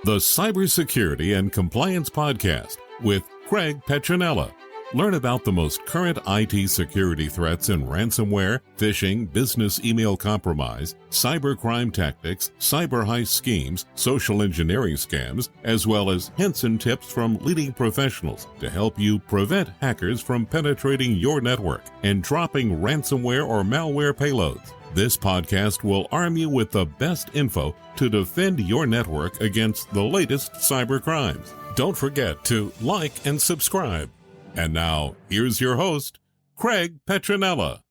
the Cybersecurity and Compliance Podcast with Craig Petronella. Learn about the most current IT security threats in ransomware, phishing, business email compromise, cybercrime tactics, cyber heist schemes, social engineering scams, as well as hints and tips from leading professionals to help you prevent hackers from penetrating your network and dropping ransomware or malware payloads. This podcast will arm you with the best info to defend your network against the latest cyber crimes. Don't forget to like and subscribe. And now, here's your host, Craig Petronella.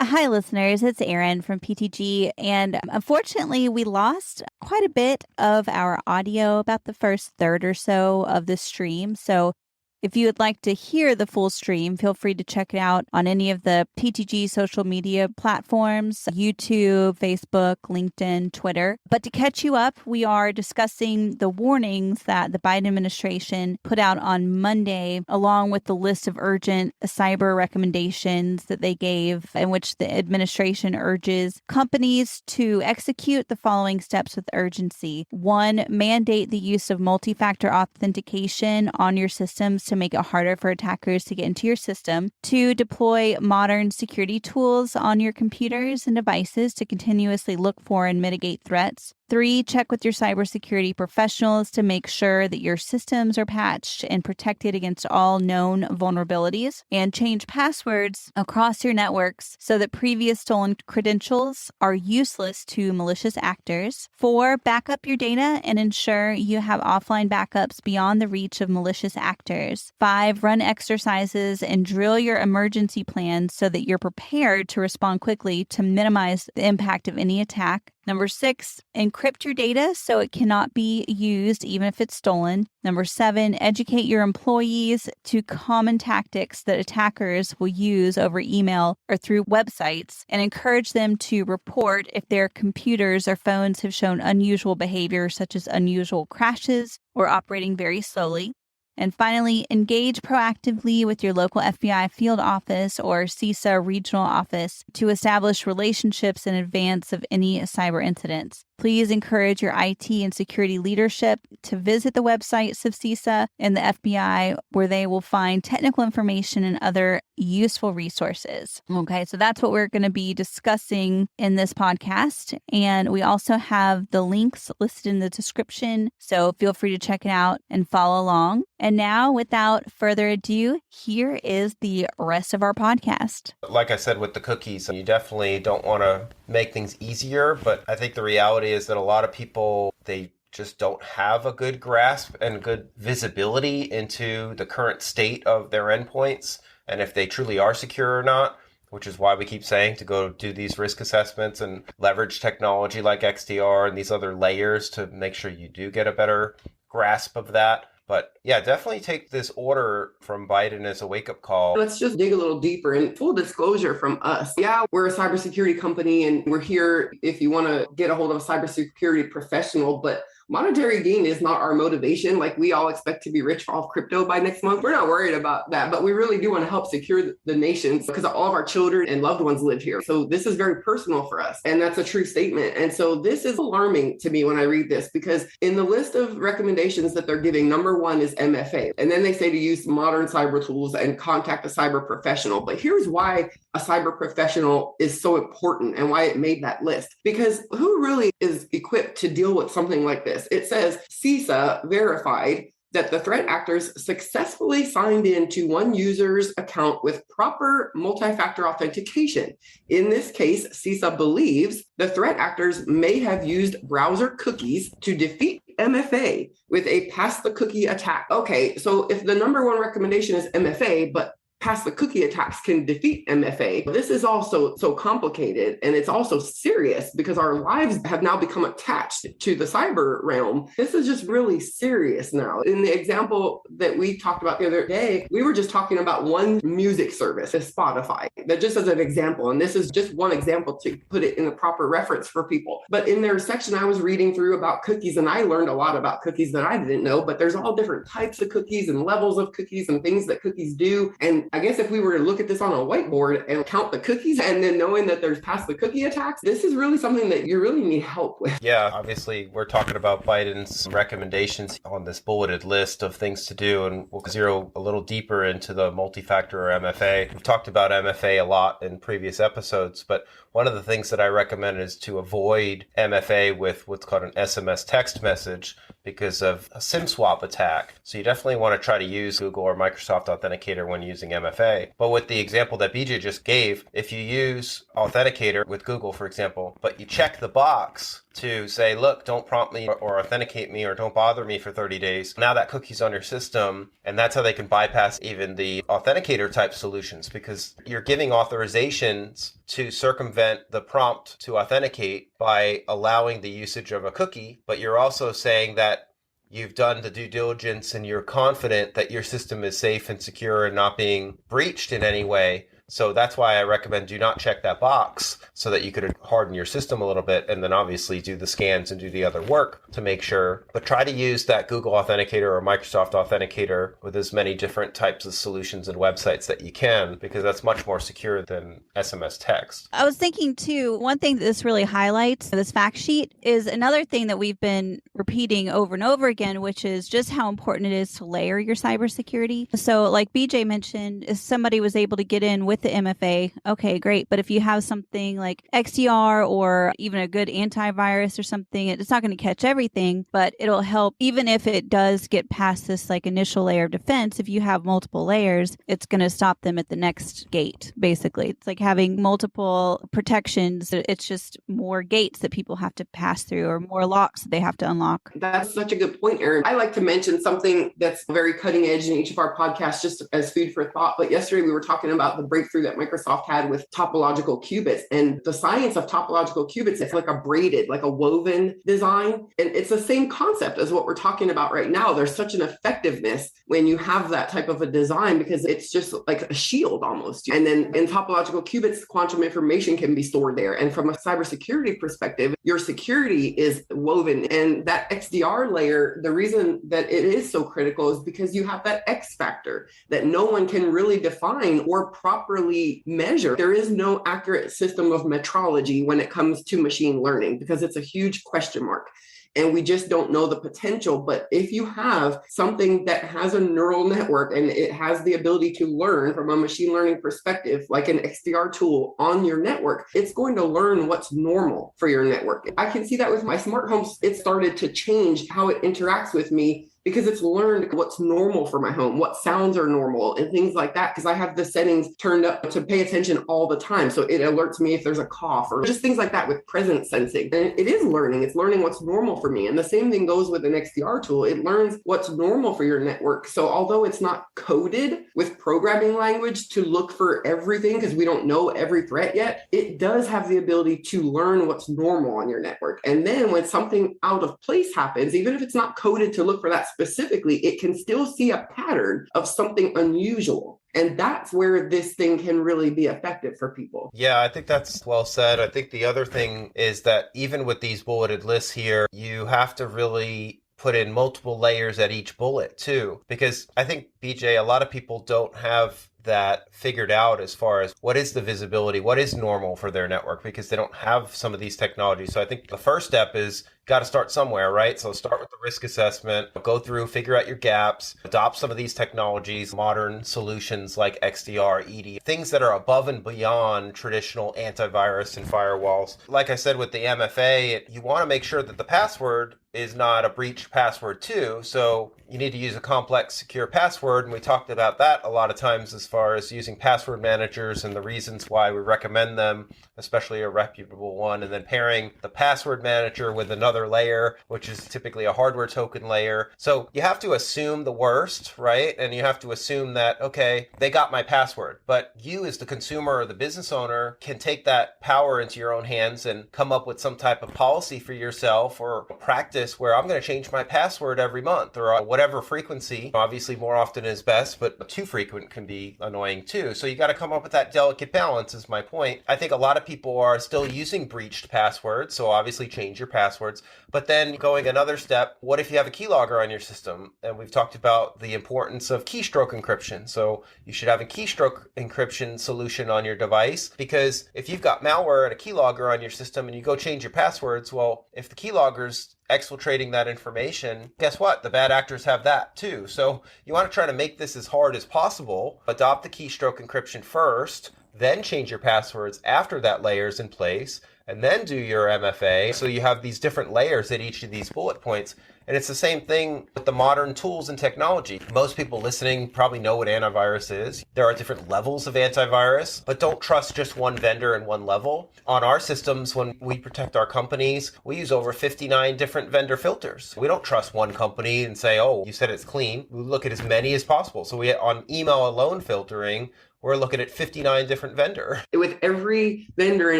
Hi, listeners. It's Erin from PTG. And unfortunately, we lost quite a bit of our audio, about the first third or so of the stream. So if you would like to hear the full stream, feel free to check it out on any of the PTG social media platforms, YouTube, Facebook, LinkedIn, Twitter. But to catch you up, we are discussing the warnings that the Biden administration put out on Monday, along with the list of urgent cyber recommendations that they gave, in which the administration urges companies to execute the following steps with urgency. 1, mandate the use of multi-factor authentication on your systems to make it harder for attackers to get into your system. 2, deploy modern security tools on your computers and devices to continuously look for and mitigate threats. 3, check with your cybersecurity professionals to make sure that your systems are patched and protected against all known vulnerabilities. And change passwords across your networks so that previous stolen credentials are useless to malicious actors. 4, back up your data and ensure you have offline backups beyond the reach of malicious actors. 5, run exercises and drill your emergency plans so that you're prepared to respond quickly to minimize the impact of any attack. 6, encrypt your data so it cannot be used even if it's stolen. 7, educate your employees to common tactics that attackers will use over email or through websites, and encourage them to report if their computers or phones have shown unusual behavior, such as unusual crashes or operating very slowly. And finally, engage proactively with your local FBI field office or CISA regional office to establish relationships in advance of any cyber incidents. Please encourage your IT and security leadership to visit the websites of CISA and the FBI, where they will find technical information and other useful resources. Okay, so that's what we're going to be discussing in this podcast. And we also have the links listed in the description, so feel free to check it out and follow along. And now, without further ado, here is the rest of our podcast. Like I said with the cookies, you definitely don't want to make things easier, but I think the reality is that a lot of people, they just don't have a good grasp and good visibility into the current state of their endpoints and if they truly are secure or not, which is why we keep saying to go do these risk assessments and leverage technology like XDR and these other layers to make sure you do get a better grasp of that. But yeah, definitely take this order from Biden as a wake-up call. Let's just dig a little deeper, and full disclosure from us. Yeah, we're a cybersecurity company and we're here if you want to get a hold of a cybersecurity professional, but monetary gain is not our motivation. Like, we all expect to be rich off crypto by next month. We're not worried about that, but we really do want to help secure the nations because all of our children and loved ones live here. So this is very personal for us. And that's a true statement. And so this is alarming to me when I read this, because in the list of recommendations that they're giving, number 1 is MFA. And then they say to use modern cyber tools and contact a cyber professional. But here's why a cyber professional is so important and why it made that list. Because who really is equipped to deal with something like this? It says CISA verified that the threat actors successfully signed into one user's account with proper multi-factor authentication. In this case, CISA believes the threat actors may have used browser cookies to defeat MFA with a pass the cookie attack. Okay, so if the number 1 recommendation is MFA, but pass the cookie attacks can defeat MFA. This is also so complicated, and it's also serious because our lives have now become attached to the cyber realm. This is just really serious now. In the example that we talked about the other day, we were just talking about one music service, Spotify, that just as an example. And this is just one example to put it in a proper reference for people. But in their section, I was reading through about cookies, and I learned a lot about cookies that I didn't know, but there's all different types of cookies and levels of cookies and things that cookies do. And I guess if we were to look at this on a whiteboard and count the cookies and then knowing that there's past the cookie attacks, this is really something that you really need help with. Yeah, obviously we're talking about Biden's recommendations on this bulleted list of things to do, and we'll zero a little deeper into the multi-factor or MFA. We've talked about MFA a lot in previous episodes, but one of the things that I recommend is to avoid MFA with what's called an SMS text message because of a SIM swap attack. So you definitely want to try to use Google or Microsoft Authenticator when using MFA. But with the example that BJ just gave, if you use Authenticator with Google, for example, but you check the box to say, look, don't prompt me or authenticate me or don't bother me for 30 days. Now that cookie's on your system, and that's how they can bypass even the Authenticator type solutions, because you're giving authorizations to circumvent the prompt to authenticate by allowing the usage of a cookie, but you're also saying that you've done the due diligence and you're confident that your system is safe and secure and not being breached in any way. So that's why I recommend do not check that box so that you could harden your system a little bit and then obviously do the scans and do the other work to make sure. But try to use that Google Authenticator or Microsoft Authenticator with as many different types of solutions and websites that you can, because that's much more secure than SMS text. I was thinking too, one thing that this really highlights, this fact sheet, is another thing that we've been repeating over and over again, which is just how important it is to layer your cybersecurity. So like BJ mentioned, if somebody was able to get in with the MFA, okay, great. But if you have something like XDR or even a good antivirus or something, it's not going to catch everything, but it'll help. Even if it does get past this like initial layer of defense, if you have multiple layers, it's going to stop them at the next gate, basically. It's like having multiple protections. It's just more gates that people have to pass through or more locks that they have to unlock. That's such a good point, Erin. I like to mention something that's very cutting edge in each of our podcasts, just as food for thought. But yesterday we were talking about the breakthrough that Microsoft had with topological qubits, and the science of topological qubits. It's like a braided, like a woven design. And it's the same concept as what we're talking about right now. There's such an effectiveness when you have that type of a design because it's just like a shield almost. And then in topological qubits, quantum information can be stored there. And from a cybersecurity perspective, your security is woven. And that XDR layer, the reason that it is so critical is because you have that X factor that no one can really define or properly measure. There is no accurate system of metrology when it comes to machine learning because it's a huge question mark. And we just don't know the potential. But if you have something that has a neural network and it has the ability to learn from a machine learning perspective, like an XDR tool on your network, it's going to learn what's normal for your network. I can see that with my smart homes. It started to change how it interacts with me because it's learned what's normal for my home, what sounds are normal and things like that, because I have the settings turned up to pay attention all the time. So it alerts me if there's a cough or just things like that with presence sensing. And it is learning. It's learning what's normal for me. And the same thing goes with an XDR tool. It learns what's normal for your network. So although it's not coded with programming language to look for everything, because we don't know every threat yet, it does have the ability to learn what's normal on your network. And then when something out of place happens, even if it's not coded to look for that specifically, it can still see a pattern of something unusual. And that's where this thing can really be effective for people. Yeah, I think that's well said. I think the other thing is that even with these bulleted lists here, you have to really put in multiple layers at each bullet too. Because I think, BJ, a lot of people don't have that figured out as far as what is the visibility, what is normal for their network, because they don't have some of these technologies. So I think the first step is got to start somewhere, right? So start with the risk assessment, go through, figure out your gaps, adopt some of these technologies, modern solutions like XDR, ED, things that are above and beyond traditional antivirus and firewalls. Like I said, with the MFA, you want to make sure that the password is not a breached password too. So you need to use a complex, secure password. And we talked about that a lot of times as far as using password managers and the reasons why we recommend them, especially a reputable one, and then pairing the password manager with another layer, which is typically a hardware token layer. So you have to assume the worst, right? And you have to assume that, okay, they got my password, but you as the consumer or the business owner can take that power into your own hands and come up with some type of policy for yourself or practice practice where I'm going to change my password every month or whatever frequency. Obviously, more often is best, but too frequent can be annoying too. So you got to come up with that delicate balance is my point. I think a lot of people are still using breached passwords. So obviously change your passwords, but then going another step, what if you have a keylogger on your system? And we've talked about the importance of keystroke encryption. So you should have a keystroke encryption solution on your device, because if you've got malware and a keylogger on your system and you go change your passwords, well, if the keylogger's exfiltrating that information, guess what? The bad actors have that too. So you want to try to make this as hard as possible. Adopt the keystroke encryption first, then change your passwords after that layer's in place, and then do your MFA. So you have these different layers at each of these bullet points. And it's the same thing with the modern tools and technology. Most people listening probably know what antivirus is. There are different levels of antivirus, but don't trust just one vendor and one level. On our systems, when we protect our companies, we use over 59 different vendor filters. We don't trust one company and say, oh, you said it's clean. We look at as many as possible. So on email alone filtering, we're looking at 59 different vendors. With every vendor and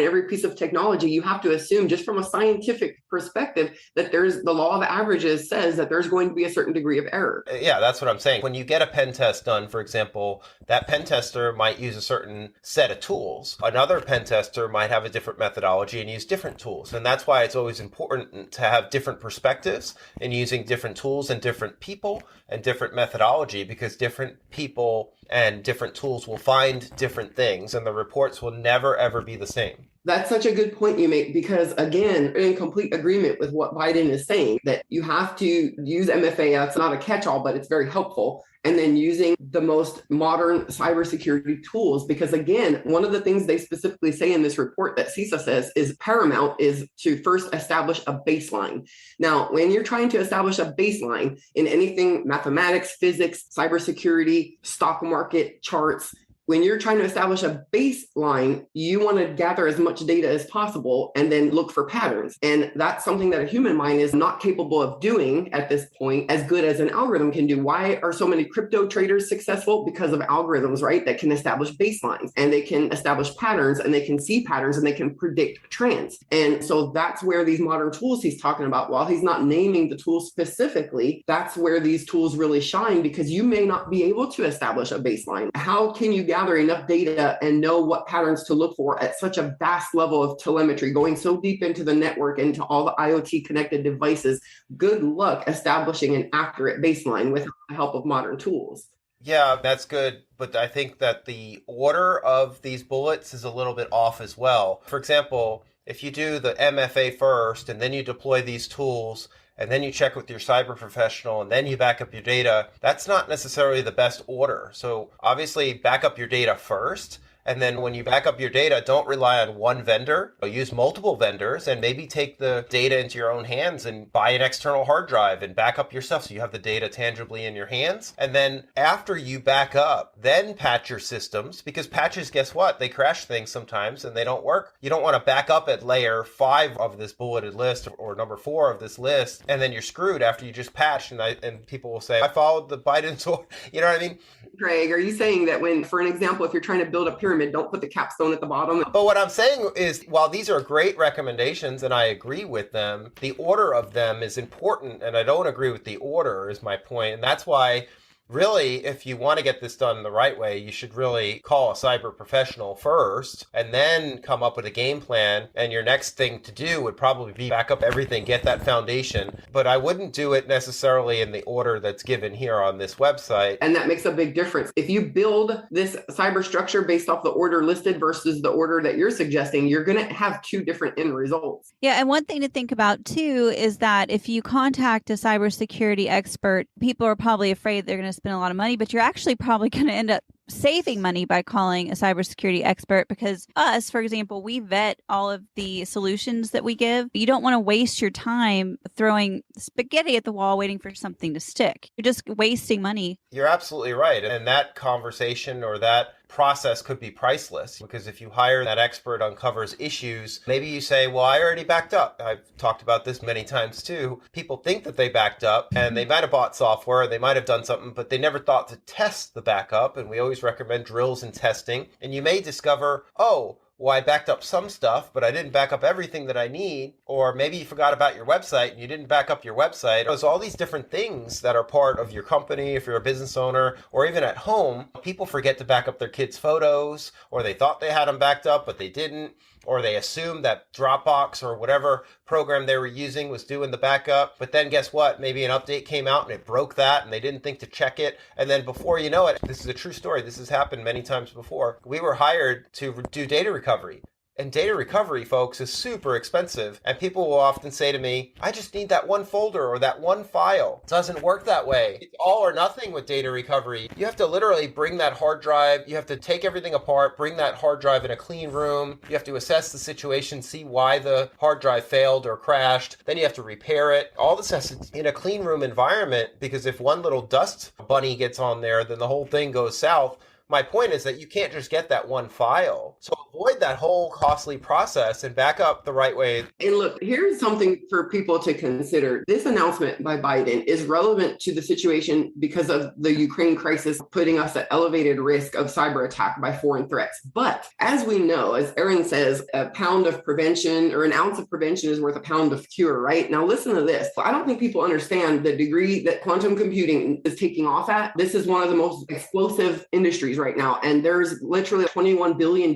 every piece of technology, you have to assume, just from a scientific perspective, that the law of averages says that there's going to be a certain degree of error. Yeah, that's what I'm saying. When you get a pen test done, for example, that pen tester might use a certain set of tools. Another pen tester might have a different methodology and use different tools. And that's why it's always important to have different perspectives in using different tools and different people and different methodology, because different people and different tools will find different things, and the reports will never, ever be the same. That's such a good point you make, because again, in complete agreement with what Biden is saying, that you have to use MFA. That's not a catch-all, but it's very helpful. And then using the most modern cybersecurity tools, because again, one of the things they specifically say in this report that CISA says is paramount is to first establish a baseline. Now, when you're trying to establish a baseline in anything, mathematics, physics, cybersecurity, stock market, charts, when you're trying to establish a baseline, you want to gather as much data as possible and then look for patterns. And that's something that a human mind is not capable of doing at this point as good as an algorithm can do. Why are so many crypto traders successful? Because of algorithms, right? That can establish baselines and they can establish patterns and they can see patterns and they can predict trends. And so that's where these modern tools he's talking about, while he's not naming the tools specifically, that's where these tools really shine, because you may not be able to establish a baseline. How can you gather enough data and know what patterns to look for at such a vast level of telemetry, going so deep into the network, into all the IoT connected devices? Good luck establishing an accurate baseline with the help of modern tools. Yeah, that's good. But I think that the order of these bullets is a little bit off as well. For example, if you do the MFA first and then you deploy these tools, and then you check with your cyber professional, and then you back up your data, that's not necessarily the best order. So obviously back up your data first. And then when you back up your data, don't rely on one vendor. Use multiple vendors and maybe take the data into your own hands and buy an external hard drive and back up your stuff so you have the data tangibly in your hands. And then after you back up, then patch your systems, because patches, guess what? They crash things sometimes and they don't work. You don't want to back up at layer 5 of this bulleted list or number 4 of this list, and then you're screwed after you just patched. And people will say, I followed the Biden's order. You know what I mean? Greg, are you saying that when, for an example, if you're trying to build a pyramid, don't put the capstone at the bottom? But what I'm saying is, while these are great recommendations and I agree with them, the order of them is important, and I don't agree with the order is my point. And that's why, really, if you want to get this done the right way, you should really call a cyber professional first and then come up with a game plan. And your next thing to do would probably be back up everything, get that foundation. But I wouldn't do it necessarily in the order that's given here on this website. And that makes a big difference. If you build this cyber structure based off the order listed versus the order that you're suggesting, you're going to have two different end results. Yeah. And one thing to think about too is that if you contact a cybersecurity expert, people are probably afraid they're going to spend a lot of money, but you're actually probably going to end up saving money by calling a cybersecurity expert, because us, for example, we vet all of the solutions that we give. You don't want to waste your time throwing spaghetti at the wall waiting for something to stick. You're just wasting money. You're absolutely right. And that conversation or that process could be priceless, because if you hire that expert, uncovers issues, maybe you say, well, I already backed up. I've talked about this many times too. People think that they backed up and they might have bought software, they might have done something, but they never thought to test the backup. And we always recommend drills and testing. And you may discover, oh, well, I backed up some stuff, but I didn't back up everything that I need. Or maybe you forgot about your website and you didn't back up your website. There's all these different things that are part of your company, if you're a business owner, or even at home. People forget to back up their kids' photos, or they thought they had them backed up, but they didn't. Or they assumed that Dropbox or whatever program they were using was doing the backup. But then guess what? Maybe an update came out and it broke that and they didn't think to check it. And then before you know it, this is a true story. This has happened many times before. We were hired to do data recovery. And data recovery, folks, is super expensive. And people will often say to me, I just need that one folder or that one file. It doesn't work that way. It's all or nothing with data recovery. You have to literally bring that hard drive. You have to take everything apart, bring that hard drive in a clean room. You have to assess the situation, see why the hard drive failed or crashed. Then you have to repair it. All this has to in a clean room environment, because if one little dust bunny gets on there, then the whole thing goes south. My point is that you can't just get that one file. So avoid that whole costly process and back up the right way. And look, here's something for people to consider. This announcement by Biden is relevant to the situation because of the Ukraine crisis, putting us at elevated risk of cyber attack by foreign threats. But as we know, as Erin says, a pound of prevention or an ounce of prevention is worth a pound of cure, right? Now, listen to this. I don't think people understand the degree that quantum computing is taking off at. This is one of the most explosive industries right now. And there's literally $21 billion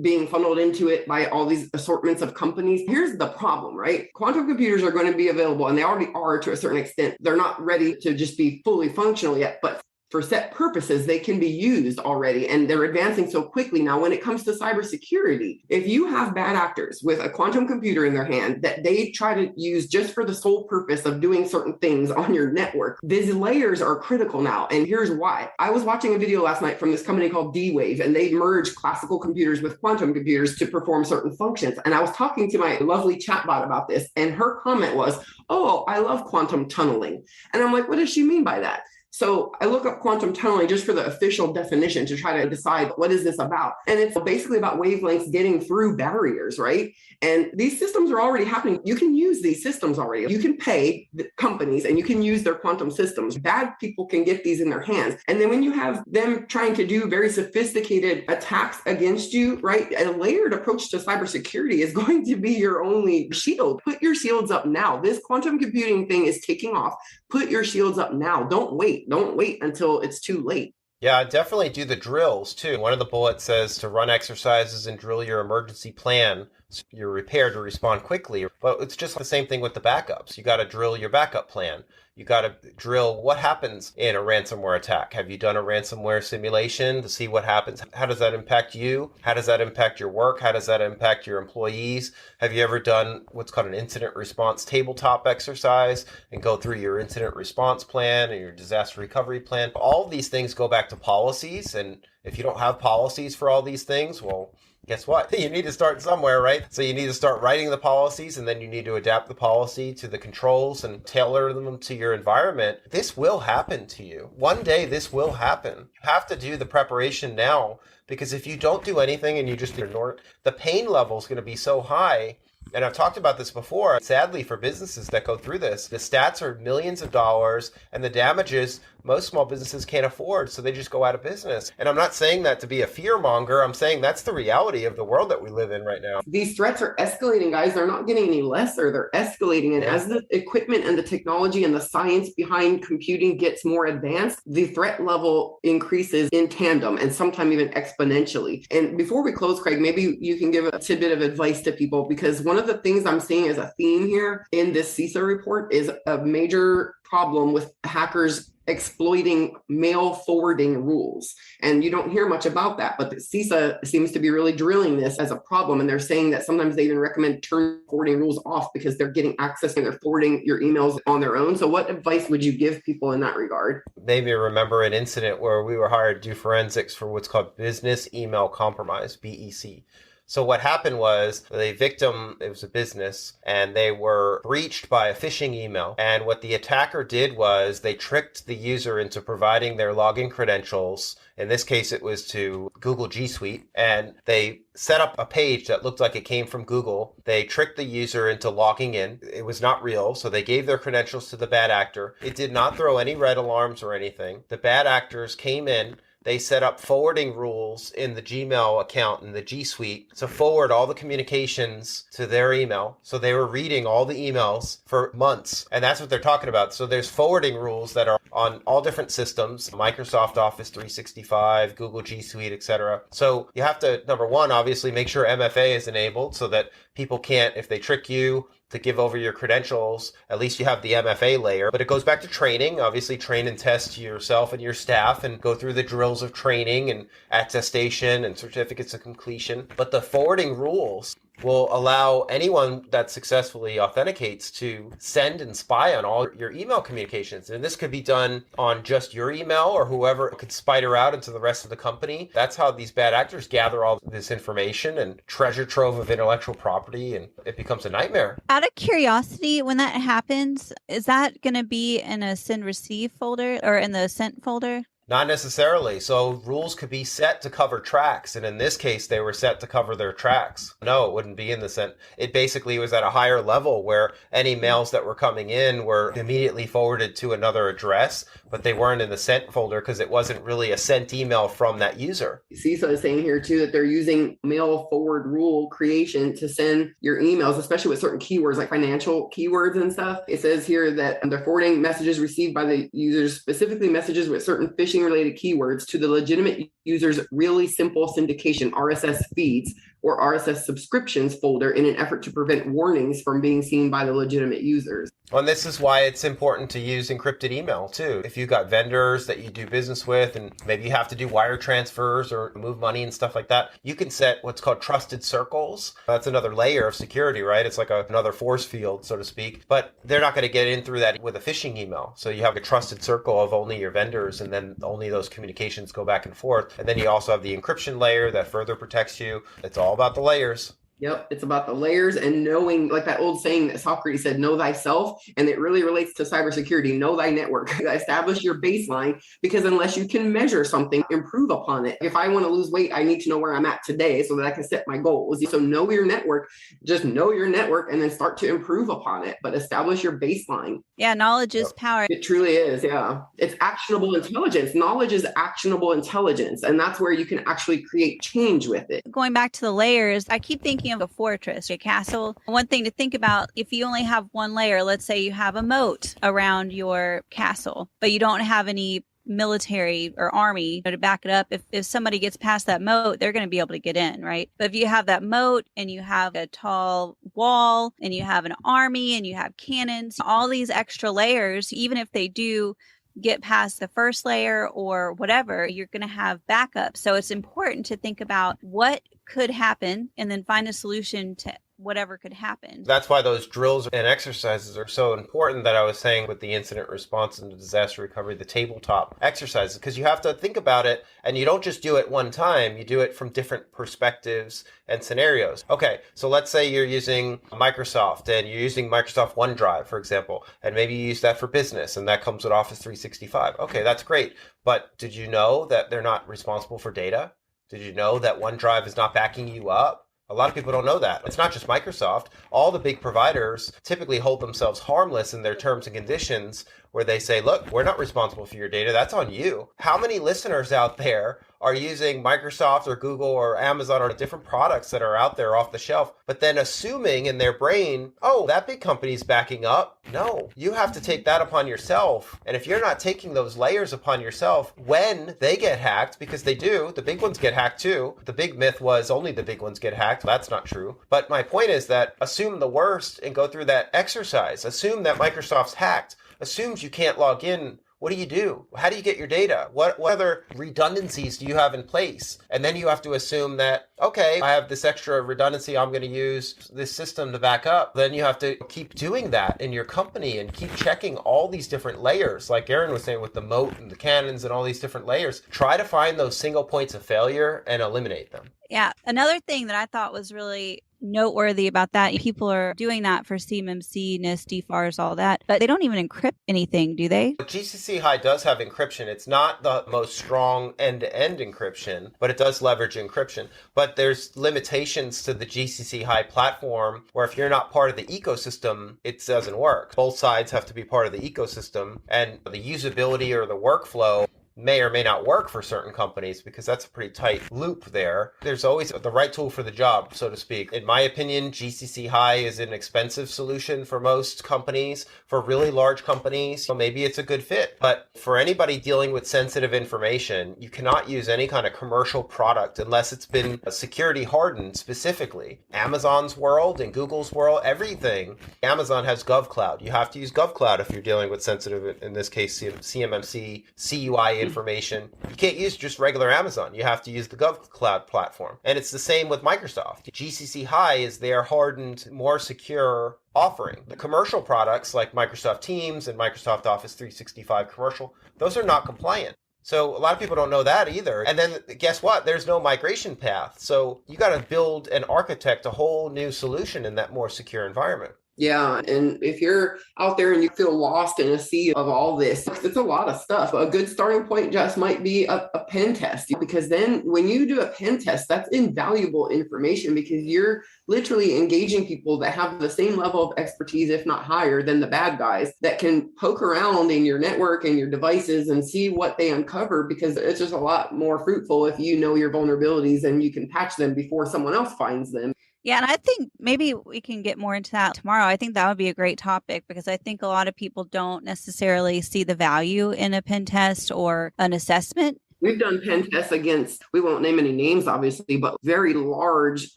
being funneled into it by all these assortments of companies. Here's the problem, right? Quantum computers are going to be available, and they already are to a certain extent. They're not ready to just be fully functional yet, but for set purposes, they can be used already, and they're advancing so quickly. Now, when it comes to cybersecurity, if you have bad actors with a quantum computer in their hand that they try to use just for the sole purpose of doing certain things on your network, these layers are critical now. And here's why. I was watching a video last night from this company called D-Wave, and they merged classical computers with quantum computers to perform certain functions. And I was talking to my lovely chatbot about this, and her comment was, oh, I love quantum tunneling. And I'm like, what does she mean by that? So I look up quantum tunneling just for the official definition to try to decide what is this about. And it's basically about wavelengths getting through barriers, right? And these systems are already happening. You can use these systems already. You can pay the companies and you can use their quantum systems. Bad people can get these in their hands. And then when you have them trying to do very sophisticated attacks against you, right? A layered approach to cybersecurity is going to be your only shield. Put your shields up now. This quantum computing thing is taking off. Put your shields up now. Don't wait. Don't wait until it's too late. Yeah, definitely do the drills too. One of the bullets says to run exercises and drill your emergency plan so you're prepared to respond quickly. But it's just the same thing with the backups. You got to drill your backup plan. You got to drill what happens in a ransomware attack. Have you done a ransomware simulation to see what happens? How does that impact you? How does that impact your work? How does that impact your employees? Have you ever done what's called an incident response tabletop exercise and go through your incident response plan and your disaster recovery plan? All of these things go back to policies. And if you don't have policies for all these things, well, guess what? You need to start somewhere, right? So you need to start writing the policies, and then you need to adapt the policy to the controls and tailor them to your environment. This will happen to you. One day this will happen. You have to do the preparation now, because if you don't do anything and you just ignore it, the pain level is going to be so high. And I've talked about this before. Sadly, for businesses that go through this, the stats are millions of dollars, and the damages most small businesses can't afford, so they just go out of business. And I'm not saying that to be a fear monger. I'm saying that's the reality of the world that we live in right now. These threats are escalating, guys. They're not getting any lesser. They're escalating. And as the equipment and the technology and the science behind computing gets more advanced, the threat level increases in tandem and sometimes even exponentially. And before we close, Craig, maybe you can give a tidbit of advice to people, because one of the things I'm seeing as a theme here in this CISA report is a major problem with hackers exploiting mail forwarding rules. And you don't hear much about that, but the CISA seems to be really drilling this as a problem. And they're saying that sometimes they even recommend turn forwarding rules off because they're getting access and they're forwarding your emails on their own. So what advice would you give people in that regard? Maybe remember an incident where we were hired to do forensics for what's called business email compromise, BEC. So what happened was the victim, it was a business, and they were breached by a phishing email. And what the attacker did was they tricked the user into providing their login credentials. In this case, it was to Google G Suite. And they set up a page that looked like it came from Google. They tricked the user into logging in. It was not real. So they gave their credentials to the bad actor. It did not throw any red alarms or anything. The bad actors came in. they set up forwarding rules in the Gmail account in the G Suite to forward all the communications to their email. So they were reading all the emails for months, and that's what they're talking about. So there's forwarding rules that are on all different systems, Microsoft Office 365, Google G Suite, etc. So you have to, number one, obviously make sure MFA is enabled so that people can't, if they trick you to give over your credentials, at least you have the MFA layer. But it goes back to training. Obviously, train and test yourself and your staff and go through the drills of training and attestation and certificates of completion. But the forwarding rules will allow anyone that successfully authenticates to send and spy on all your email communications. And this could be done on just your email or whoever could spider out into the rest of the company. That's how these bad actors gather all this information and treasure trove of intellectual property, and it becomes a nightmare. Out of curiosity, when that happens, is that going to be in a send receive folder or in the sent folder? Not necessarily. So rules could be set to cover tracks. And in this case, they were set to cover their tracks. No, it wouldn't be in the sent. It basically was at a higher level where any mails that were coming in were immediately forwarded to another address, but they weren't in the sent folder because it wasn't really a sent email from that user. CISO is saying here too that they're using mail forward rule creation to send your emails, especially with certain keywords like financial keywords and stuff. It says here that they're forwarding messages received by the users, specifically messages with certain phishing related keywords, to the legitimate user's really simple syndication RSS feeds or RSS subscriptions folder in an effort to prevent warnings from being seen by the legitimate users. Well, and this is why it's important to use encrypted email too. If you've got vendors that you do business with and maybe you have to do wire transfers or move money and stuff like that, you can set what's called trusted circles. That's another layer of security, right? It's like another force field, so to speak, but they're not going to get in through that with a phishing email. So you have a trusted circle of only your vendors, and then only those communications go back and forth. And then you also have the encryption layer that further protects you. It's all about the layers. Yep, it's about the layers and knowing, like that old saying that Socrates said, know thyself. And it really relates to cybersecurity, know thy network. Establish your baseline, because unless you can measure something, improve upon it. If I want to lose weight, I need to know where I'm at today so that I can set my goals. So know your network, just know your network and then start to improve upon it. But establish your baseline. Yeah, knowledge is power. It truly is, yeah. It's actionable intelligence. Knowledge is actionable intelligence. And that's where you can actually create change with it. Going back to the layers, I keep thinking of a fortress, a castle. One thing to think about, if you only have one layer, let's say you have a moat around your castle, but you don't have any military or army to back it up. If somebody gets past that moat, they're going to be able to get in, right? But if you have that moat and you have a tall wall and you have an army and you have cannons, all these extra layers, even if they do get past the first layer or whatever, you're going to have backup. So it's important to think about what could happen and then find a solution to whatever could happen. That's why those drills and exercises are so important that I was saying with the incident response and the disaster recovery, the tabletop exercises, because you have to think about it and you don't just do it one time, you do it from different perspectives and scenarios. Okay, so let's say you're using Microsoft and you're using Microsoft OneDrive, for example, and maybe you use that for business and that comes with Office 365. Okay, that's great. But did you know that they're not responsible for data? Did you know that OneDrive is not backing you up? A lot of people don't know that. It's not just Microsoft. All the big providers typically hold themselves harmless in their terms and conditions where they say, look, we're not responsible for your data. That's on you. How many listeners out there are using Microsoft or Google or Amazon or different products that are out there off the shelf, but then assuming in their brain, oh, that big company's backing up? No, you have to take that upon yourself. And if you're not taking those layers upon yourself when they get hacked, because they do, the big ones get hacked too. The big myth was only the big ones get hacked. That's not true. But my point is that assume the worst and go through that exercise. Assume that Microsoft's hacked. Assumes you can't log in. What do? How do you get your data? What other redundancies do you have in place? And then you have to assume that, okay, I have this extra redundancy. I'm going to use this system to back up. Then you have to keep doing that in your company and keep checking all these different layers. Like Erin was saying with the moat and the cannons and all these different layers, try to find those single points of failure and eliminate them. Yeah. Another thing that I thought was really noteworthy about that, people are doing that for CMMC, NIST, DFARS, all that, but they don't even encrypt anything, do they? GCC High does have encryption. It's not the most strong end-to-end encryption, but it does leverage encryption. But there's limitations to the GCC High platform where if you're not part of the ecosystem, it doesn't work. Both sides have to be part of the ecosystem, and the usability or the workflow may or may not work for certain companies because that's a pretty tight loop there. There's always the right tool for the job, so to speak. In my opinion, GCC High is an expensive solution for most companies. For really large companies, so maybe it's a good fit. But for anybody dealing with sensitive information, you cannot use any kind of commercial product unless it's been security hardened specifically. Amazon's world and Google's world, everything. Amazon has GovCloud. You have to use GovCloud if you're dealing with sensitive, in this case, CMMC, CUI information. You can't use just regular Amazon. You have to use the GovCloud platform. And it's the same with Microsoft. GCC High is their hardened, more secure offering. The commercial products like Microsoft Teams and Microsoft Office 365 commercial, those are not compliant. So a lot of people don't know that either. And then guess what? There's no migration path. So you got to build and architect a whole new solution in that more secure environment. Yeah. And if you're out there and you feel lost in a sea of all this, it's a lot of stuff. A good starting point just might be a pen test, because then when you do a pen test, that's invaluable information because you're literally engaging people that have the same level of expertise, if not higher, than the bad guys that can poke around in your network and your devices and see what they uncover, because it's just a lot more fruitful if you know your vulnerabilities and you can patch them before someone else finds them. Yeah, and I think maybe we can get more into that tomorrow. I think that would be a great topic because I think a lot of people don't necessarily see the value in a pen test or an assessment. We've done pen tests against, we won't name any names, obviously, but very large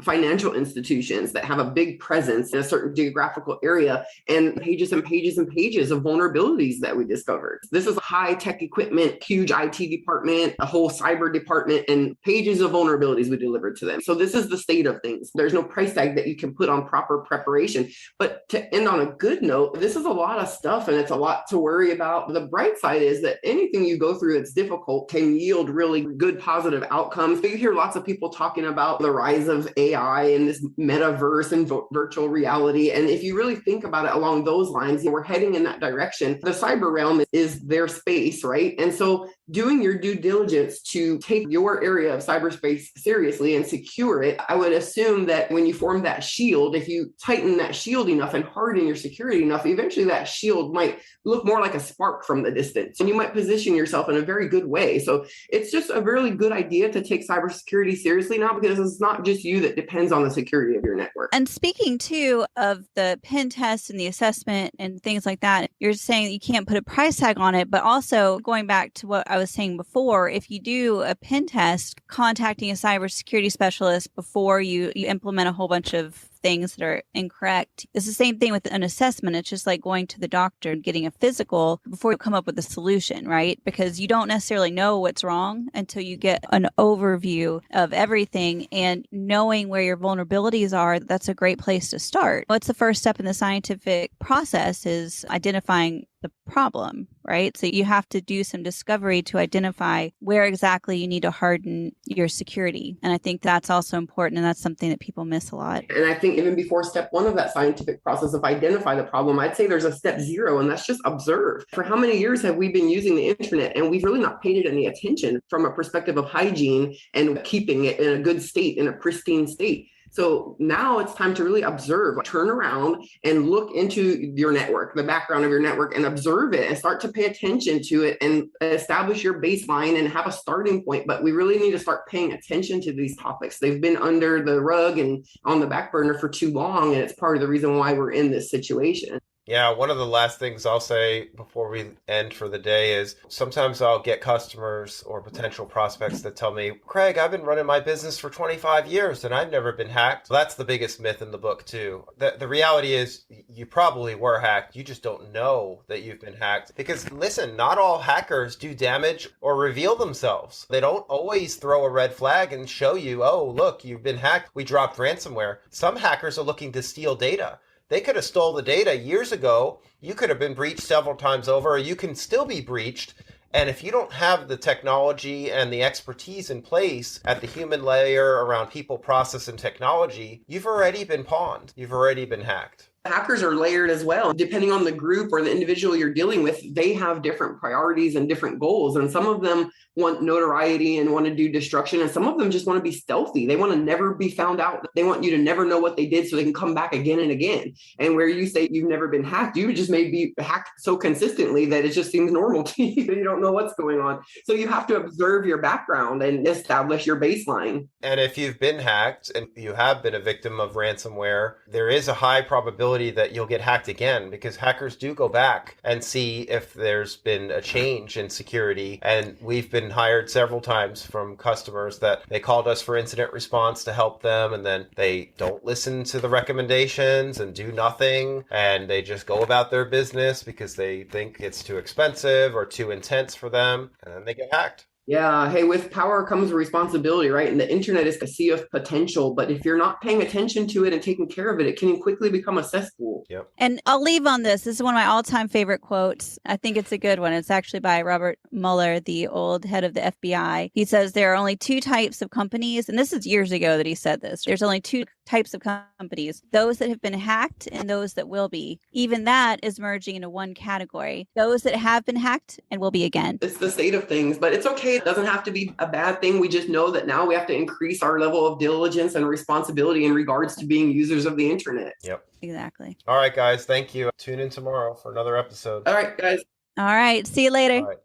financial institutions that have a big presence in a certain geographical area, and pages and pages and pages of vulnerabilities that we discovered. This is high-tech equipment, huge IT department, a whole cyber department, and pages of vulnerabilities we delivered to them. So this is the state of things. There's no price tag that you can put on proper preparation. But to end on a good note, this is a lot of stuff, and it's a lot to worry about. The bright side is that anything you go through that's difficult can yield really good positive outcomes. But you hear lots of people talking about the rise of AI and this metaverse and virtual reality. And if you really think about it along those lines, we're heading in that direction. The cyber realm is their space, right? And so doing your due diligence to take your area of cyberspace seriously and secure it, I would assume that when you form that shield, if you tighten that shield enough and harden your security enough, eventually that shield might look more like a spark from the distance. And you might position yourself in a very good way. So it's just a really good idea to take cybersecurity seriously now, because it's not just you that depends on the security of your network. And speaking too of the pen test and the assessment and things like that, you're saying that you can't put a price tag on it, but also going back to what I was saying before, if you do a pen test, contacting a cybersecurity specialist before you implement a whole bunch of things that are incorrect. It's the same thing with an assessment. It's just like going to the doctor and getting a physical before you come up with a solution, right? Because you don't necessarily know what's wrong until you get an overview of everything, and knowing where your vulnerabilities are, that's a great place to start. What's the first step in the scientific process is identifying the problem, right? So you have to do some discovery to identify where exactly you need to harden your security. And I think that's also important. And that's something that people miss a lot. And I think even before step one of that scientific process of identify the problem, I'd say there's a step zero, and that's just observe. For how many years have we been using the internet and we've really not paid it any attention from a perspective of hygiene and keeping it in a good state, in a pristine state? So now it's time to really observe, turn around and look into your network, the background of your network, and observe it and start to pay attention to it and establish your baseline and have a starting point. But we really need to start paying attention to these topics. They've been under the rug and on the back burner for too long, and it's part of the reason why we're in this situation. Yeah, one of the last things I'll say before we end for the day is sometimes I'll get customers or potential prospects that tell me, Craig, I've been running my business for 25 years and I've never been hacked. So that's the biggest myth in the book too. The reality is you probably were hacked. You just don't know that you've been hacked. Because listen, not all hackers do damage or reveal themselves. They don't always throw a red flag and show you, oh, look, you've been hacked. We dropped ransomware. Some hackers are looking to steal data. They could have stole the data years ago. You could have been breached several times over, or you can still be breached. And if you don't have the technology and the expertise in place at the human layer around people, process, and technology, you've already been pawned. You've already been hacked. Hackers are layered as well. Depending on the group or the individual you're dealing with, they have different priorities and different goals. And some of them want notoriety and want to do destruction. And some of them just want to be stealthy. They want to never be found out. They want you to never know what they did so they can come back again and again. And where you say you've never been hacked, you just may be hacked so consistently that it just seems normal to you. You don't know what's going on. So you have to observe your background and establish your baseline. And if you've been hacked and you have been a victim of ransomware, there is a high probability that you'll get hacked again, because hackers do go back and see if there's been a change in security. And we've been hired several times from customers that they called us for incident response to help them, and then they don't listen to the recommendations and do nothing, and they just go about their business because they think it's too expensive or too intense for them, and then they get hacked. Yeah. Hey, with power comes responsibility, right? And the internet is a sea of potential, but if you're not paying attention to it and taking care of it, it can quickly become a cesspool. Yep. And I'll leave on this. This is one of my all-time favorite quotes. I think it's a good one. It's actually by Robert Mueller, the old head of the FBI. He says there are only two types of companies, and this is years ago that he said this. There's only two types of companies, those that have been hacked and those that will be. Even that is merging into one category. Those that have been hacked and will be again. It's the state of things, but it's okay. It doesn't have to be a bad thing. We just know that now we have to increase our level of diligence and responsibility in regards to being users of the internet. Yep. Exactly. All right, guys. Thank you. Tune in tomorrow for another episode. All right, guys. All right. See you later. All right.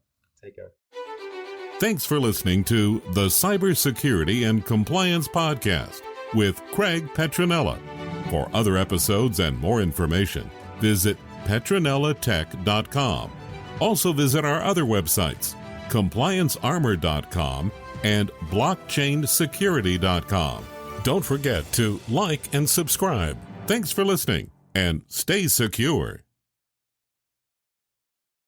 Take care. Thanks for listening to the Cybersecurity and Compliance Podcast with Craig Petronella. For other episodes and more information, visit petronellatech.com. Also visit our other websites, compliancearmor.com and blockchainsecurity.com. Don't forget to like and subscribe. Thanks for listening, and stay secure.